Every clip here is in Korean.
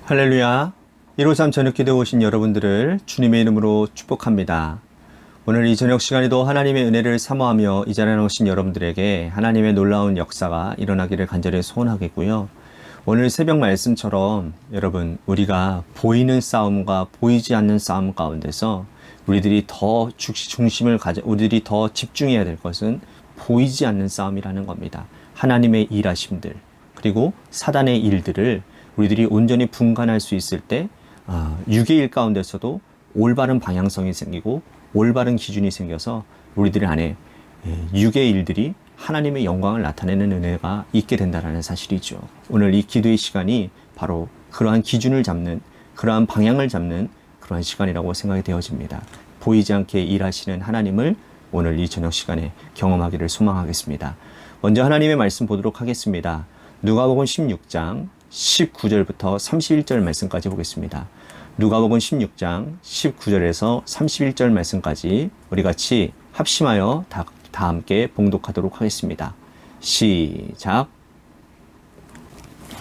할렐루야. 153 저녁기도에 오신 여러분들을 주님의 이름으로 축복합니다. 오늘 이 저녁 시간에도 하나님의 은혜를 사모하며 이 자리에 오신 여러분들에게 하나님의 놀라운 역사가 일어나기를 간절히 소원하겠고요. 오늘 새벽 말씀처럼 여러분, 우리가 보이는 싸움과 보이지 않는 싸움 가운데서 우리들이 더 집중해야 될 것은 보이지 않는 싸움이라는 겁니다. 하나님의 일하심들, 그리고 사단의 일들을 우리들이 온전히 분간할 수 있을 때 육의 일 가운데서도 올바른 방향성이 생기고 올바른 기준이 생겨서 우리들 안에 육의 일들이 하나님의 영광을 나타내는 은혜가 있게 된다는 사실이죠. 오늘 이 기도의 시간이 바로 그러한 기준을 잡는, 그러한 방향을 잡는 그러한 시간이라고 생각이 되어집니다. 보이지 않게 일하시는 하나님을 오늘 이 저녁 시간에 경험하기를 소망하겠습니다. 먼저 하나님의 말씀 보도록 하겠습니다. 누가복음 16장 19절부터 31절 말씀까지 보겠습니다. 누가복음 16장 19절에서 31절 말씀까지 우리 같이 합심하여 다 함께 봉독하도록 하겠습니다. 시작.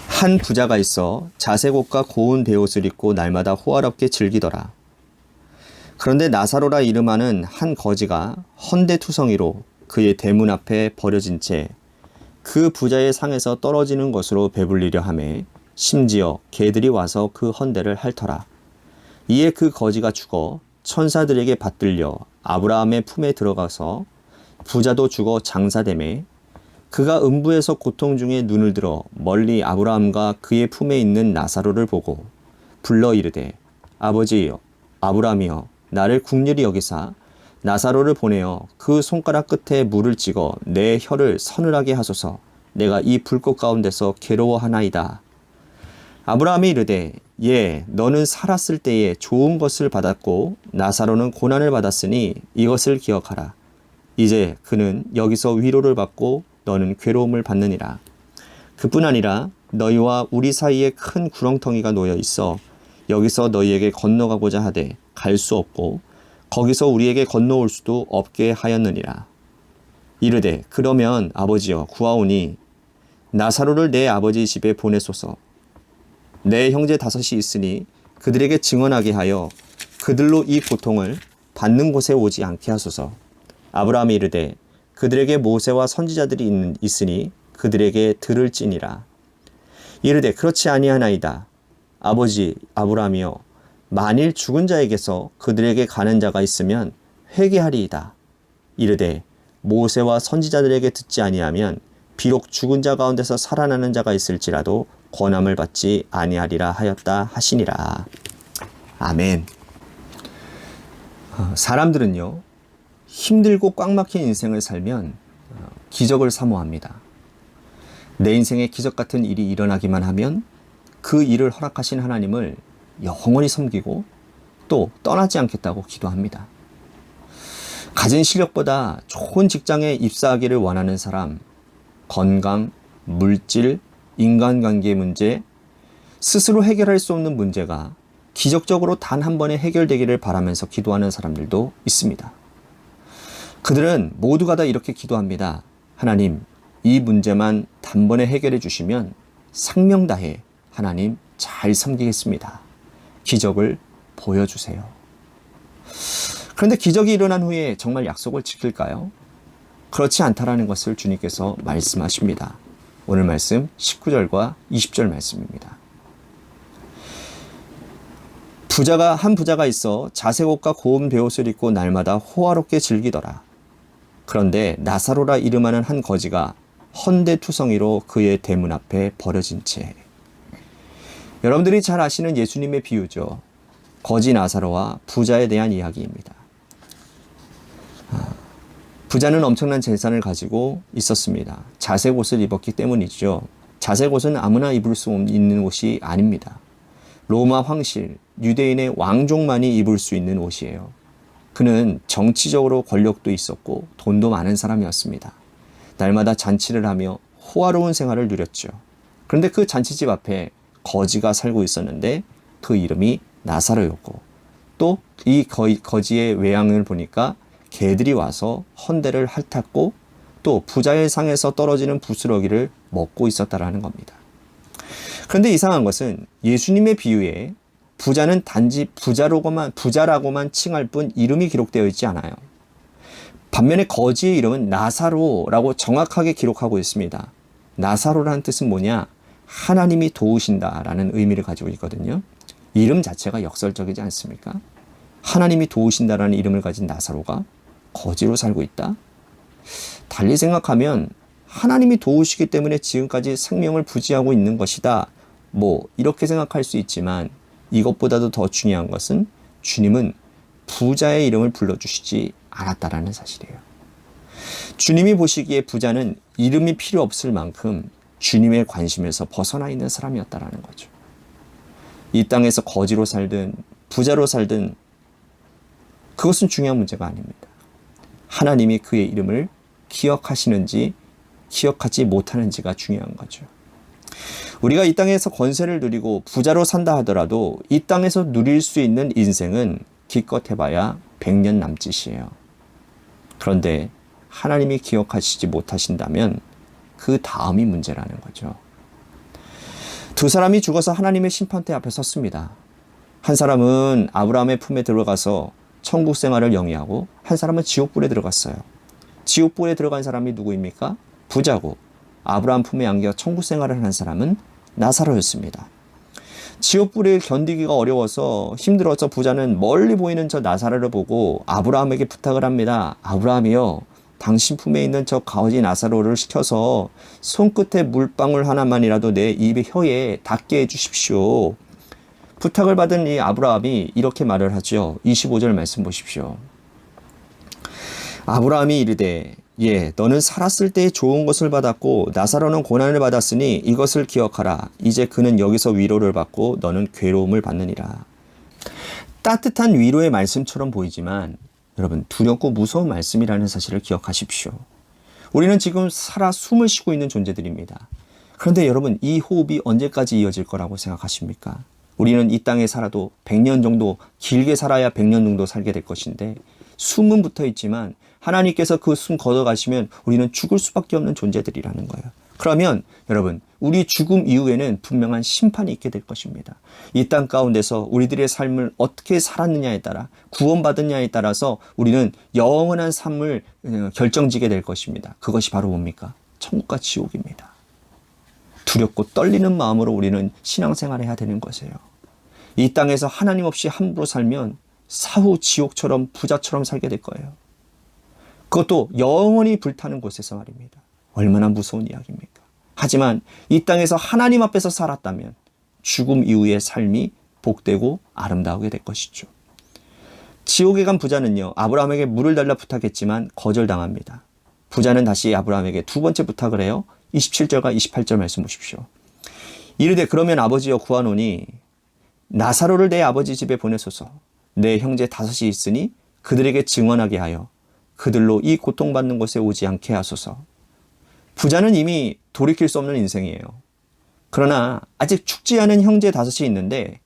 한 부자가 있어 자색 옷과 고운 베옷을 입고 날마다 호화롭게 즐기더라. 그런데 나사로라 이름하는 한 거지가 헌데투성이로 그의 대문 앞에 버려진 채 그 부자의 상에서 떨어지는 것으로 배불리려 하매 심지어 개들이 와서 그 헌대를 핥더라. 이에 그 거지가 죽어 천사들에게 받들려 아브라함의 품에 들어가서 부자도 죽어 장사되매 그가 음부에서 고통 중에 눈을 들어 멀리 아브라함과 그의 품에 있는 나사로를 보고 불러 이르되 아버지여 아브라함이여 나를 국률이 여기사 나사로를 보내어 그 손가락 끝에 물을 찍어 내 혀를 서늘하게 하소서. 내가 이 불꽃 가운데서 괴로워하나이다. 아브라함이 이르되 예 너는 살았을 때에 좋은 것을 받았고 나사로는 고난을 받았으니 이것을 기억하라. 이제 그는 여기서 위로를 받고 너는 괴로움을 받느니라. 그뿐 아니라 너희와 우리 사이에 큰 구렁텅이가 놓여 있어 여기서 너희에게 건너가고자 하되 갈 수 없고 거기서 우리에게 건너올 수도 없게 하였느니라. 이르되 그러면 아버지여 구하오니 나사로를 내 아버지 집에 보내소서. 내 형제 5이 있으니 그들에게 증언하게 하여 그들로 이 고통을 받는 곳에 오지 않게 하소서. 아브라함이 이르되 그들에게 모세와 선지자들이 있으니 그들에게 들을지니라. 이르되 그렇지 아니하나이다. 아버지 아브라함이여 만일 죽은 자에게서 그들에게 가는 자가 있으면 회개하리이다. 이르되 모세와 선지자들에게 듣지 아니하면 비록 죽은 자 가운데서 살아나는 자가 있을지라도 권함을 받지 아니하리라 하였다 하시니라. 아멘. 사람들은요, 힘들고 꽉 막힌 인생을 살면 기적을 사모합니다. 내 인생에 기적 같은 일이 일어나기만 하면 그 일을 허락하신 하나님을 영원히 섬기고 또 떠나지 않겠다고 기도합니다. 가진 실력보다 좋은 직장에 입사하기를 원하는 사람, 건강, 물질, 인간관계 문제, 스스로 해결할 수 없는 문제가 기적적으로 단 한 번에 해결되기를 바라면서 기도하는 사람들도 있습니다. 그들은 모두가 다 이렇게 기도합니다. 하나님, 이 문제만 단번에 해결해 주시면 상명 다해 하나님 잘 섬기겠습니다. 기적을 보여주세요. 그런데 기적이 일어난 후에 정말 약속을 지킬까요? 그렇지 않다라는 것을 주님께서 말씀하십니다. 오늘 말씀 19절과 20절 말씀입니다. 한 부자가 있어 자색 옷과 고운 베옷을 입고 날마다 호화롭게 즐기더라. 그런데 나사로라 이름하는 한 거지가 헌데투성이로 그의 대문 앞에 버려진 채. 여러분들이 잘 아시는 예수님의 비유죠. 거지 나사로와 부자에 대한 이야기입니다. 부자는 엄청난 재산을 가지고 있었습니다. 자색 옷을 입었기 때문이죠. 자색 옷은 아무나 입을 수 있는 옷이 아닙니다. 로마 황실, 유대인의 왕족만이 입을 수 있는 옷이에요. 그는 정치적으로 권력도 있었고 돈도 많은 사람이었습니다. 날마다 잔치를 하며 호화로운 생활을 누렸죠. 그런데 그 잔치집 앞에 거지가 살고 있었는데 그 이름이 나사로였고 또 이 거지의 외양을 보니까 개들이 와서 헌대를 핥았고 또 부자의 상에서 떨어지는 부스러기를 먹고 있었다라는 겁니다. 그런데 이상한 것은 예수님의 비유에 부자는 단지 부자라고만 칭할 뿐 이름이 기록되어 있지 않아요. 반면에 거지의 이름은 나사로라고 정확하게 기록하고 있습니다. 나사로라는 뜻은 뭐냐? 하나님이 도우신다라는 의미를 가지고 있거든요. 이름 자체가 역설적이지 않습니까? 하나님이 도우신다라는 이름을 가진 나사로가 거지로 살고 있다? 달리 생각하면 하나님이 도우시기 때문에 지금까지 생명을 부지하고 있는 것이다. 이렇게 생각할 수 있지만 이것보다도 더 중요한 것은 주님은 부자의 이름을 불러주시지 않았다라는 사실이에요. 주님이 보시기에 부자는 이름이 필요 없을 만큼 주님의 관심에서 벗어나 있는 사람이었다라는 거죠. 이 땅에서 거지로 살든 부자로 살든 그것은 중요한 문제가 아닙니다. 하나님이 그의 이름을 기억하시는지 기억하지 못하는지가 중요한 거죠. 우리가 이 땅에서 권세를 누리고 부자로 산다 하더라도 이 땅에서 누릴 수 있는 인생은 기껏 해봐야 100년 남짓이에요. 그런데 하나님이 기억하시지 못하신다면 그 다음이 문제라는 거죠. 두 사람이 죽어서 하나님의 심판대 앞에 섰습니다. 한 사람은 아브라함의 품에 들어가서 천국 생활을 영위하고 한 사람은 지옥불에 들어갔어요. 지옥불에 들어간 사람이 누구입니까? 부자고 아브라함 품에 안겨 천국 생활을 하는 사람은 나사로였습니다. 지옥불을 견디기가 어려워서 힘들어서 부자는 멀리 보이는 저 나사로를 보고 아브라함에게 부탁을 합니다. 아브라함이요, 당신 품에 있는 저 거지 나사로를 시켜서 손끝에 물방울 하나만이라도 내 입의 혀에 닿게 해주십시오. 부탁을 받은 이 아브라함이 이렇게 말을 하죠. 25절 말씀 보십시오. 아브라함이 이르되 너는 살았을 때 좋은 것을 받았고 나사로는 고난을 받았으니 이것을 기억하라. 이제 그는 여기서 위로를 받고 너는 괴로움을 받느니라. 따뜻한 위로의 말씀처럼 보이지만 여러분, 두렵고 무서운 말씀이라는 사실을 기억하십시오. 우리는 지금 살아 숨을 쉬고 있는 존재들입니다. 그런데 여러분, 이 호흡이 언제까지 이어질 거라고 생각하십니까? 우리는 이 땅에 살아도 100년 정도, 길게 살아야 100년 정도 살게 될 것인데 숨은 붙어 있지만 하나님께서 그 숨 걷어가시면 우리는 죽을 수밖에 없는 존재들이라는 거예요. 그러면 여러분, 우리 죽음 이후에는 분명한 심판이 있게 될 것입니다. 이 땅 가운데서 우리들의 삶을 어떻게 살았느냐에 따라, 구원받았냐에 따라서 우리는 영원한 삶을 결정지게 될 것입니다. 그것이 바로 뭡니까? 천국과 지옥입니다. 두렵고 떨리는 마음으로 우리는 신앙생활을 해야 되는 것이에요. 이 땅에서 하나님 없이 함부로 살면 사후 지옥처럼 부자처럼 살게 될 거예요. 그것도 영원히 불타는 곳에서 말입니다. 얼마나 무서운 이야기입니까? 하지만 이 땅에서 하나님 앞에서 살았다면 죽음 이후의 삶이 복되고 아름다우게 될 것이죠. 지옥에 간 부자는요, 아브라함에게 물을 달라 부탁했지만 거절당합니다. 부자는 다시 아브라함에게 두 번째 부탁을 해요. 27절과 28절 말씀 보십시오. 이르되 그러면 아버지여 구하노니 나사로를 내 아버지 집에 보내소서. 내 형제 5이 있으니 그들에게 증언하게 하여 그들로 이 고통받는 곳에 오지 않게 하소서. 부자는 이미 돌이킬 수 없는 인생이에요. 그러나 아직 죽지 않은 형제 5이 있는데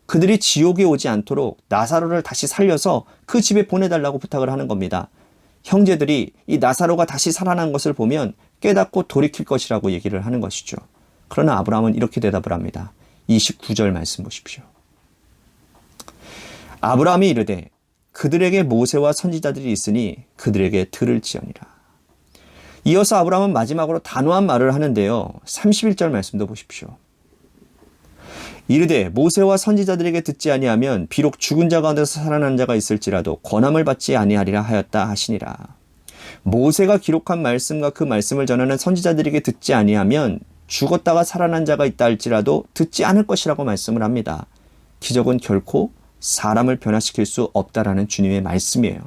그들이 지옥에 오지 않도록 나사로를 다시 살려서 그 집에 보내달라고 부탁을 하는 겁니다. 형제들이 이 나사로가 다시 살아난 것을 보면 깨닫고 돌이킬 것이라고 얘기를 하는 것이죠. 그러나 아브라함은 이렇게 대답을 합니다. 29절 말씀 보십시오. 아브라함이 이르되 그들에게 모세와 선지자들이 있으니 그들에게 들을지어니라. 이어서 아브라함은 마지막으로 단호한 말을 하는데요. 31절 말씀도 보십시오. 이르되 모세와 선지자들에게 듣지 아니하면 비록 죽은 자 가운데서 살아난 자가 있을지라도 권함을 받지 아니하리라 하였다 하시니라. 모세가 기록한 말씀과 그 말씀을 전하는 선지자들에게 듣지 아니하면 죽었다가 살아난 자가 있다 할지라도 듣지 않을 것이라고 말씀을 합니다. 기적은 결코 사람을 변화시킬 수 없다라는 주님의 말씀이에요.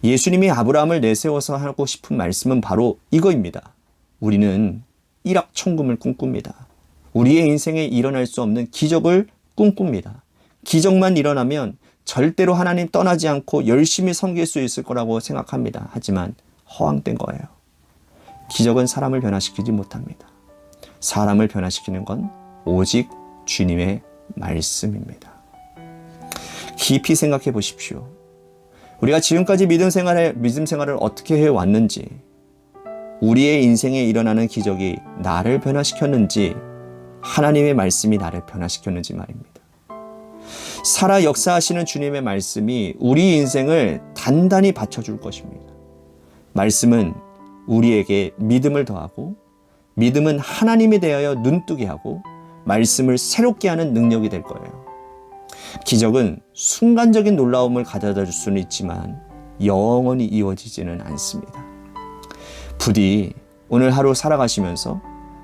예수님이 아브라함을 내세워서 하고 싶은 말씀은 바로 이거입니다. 우리는 일확천금을 꿈꿉니다. 우리의 인생에 일어날 수 없는 기적을 꿈꿉니다. 기적만 일어나면 절대로 하나님 떠나지 않고 열심히 섬길 수 있을 거라고 생각합니다. 하지만 허황된 거예요. 기적은 사람을 변화시키지 못합니다. 사람을 변화시키는 건 오직 주님의 말씀입니다. 깊이 생각해 보십시오. 우리가 지금까지 믿음 생활을 어떻게 해왔는지, 우리의 인생에 일어나는 기적이 나를 변화시켰는지 하나님의 말씀이 나를 변화시켰는지 말입니다. 살아 역사하시는 주님의 말씀이 우리 인생을 단단히 받쳐줄 것입니다. 말씀은 우리에게 믿음을 더하고 믿음은 하나님에 대하여 눈뜨게 하고 말씀을 새롭게 하는 능력이 될 거예요. 기적은 순간적인 놀라움을 가져다 줄 수는 있지만 영원히 이어지지는 않습니다. 부디 오늘 하루 살아가시면서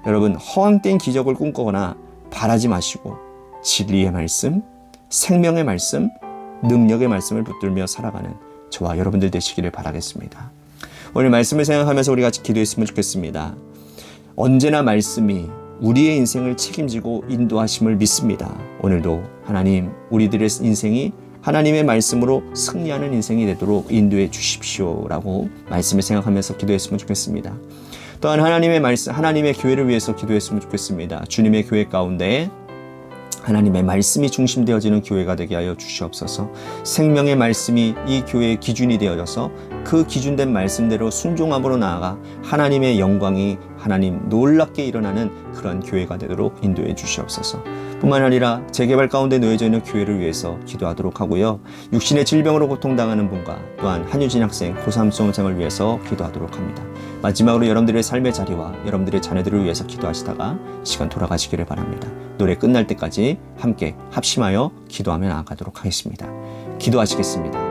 여러분 허황된 기적을 꿈꾸거나 바라지 마시고 진리의 말씀, 생명의 말씀, 능력의 말씀을 붙들며 살아가는 저와 여러분들 되시기를 바라겠습니다. 오늘 말씀을 생각하면서 우리 같이 기도했으면 좋겠습니다. 언제나 말씀이 우리의 인생을 책임지고 인도하심을 믿습니다. 오늘도 하나님 우리들의 인생이 하나님의 말씀으로 승리하는 인생이 되도록 인도해 주십시오라고 말씀을 생각하면서 기도했으면 좋겠습니다. 또한 하나님의 말씀, 하나님의 교회를 위해서 기도했으면 좋겠습니다. 주님의 교회 가운데 하나님의 말씀이 중심되어지는 교회가 되게 하여 주시옵소서. 생명의 말씀이 이 교회의 기준이 되어져서 그 기준된 말씀대로 순종함으로 나아가 하나님의 영광이 하나님 놀랍게 일어나는 그런 교회가 되도록 인도해 주시옵소서. 뿐만 아니라 재개발 가운데 놓여져 있는 교회를 위해서 기도하도록 하고요. 육신의 질병으로 고통당하는 분과 또한 한유진 학생 고3 수험생을 위해서 기도하도록 합니다. 마지막으로 여러분들의 삶의 자리와 여러분들의 자녀들을 위해서 기도하시다가 시간 돌아가시기를 바랍니다. 노래 끝날 때까지 함께 합심하여 기도하며 나아가도록 하겠습니다. 기도하시겠습니다.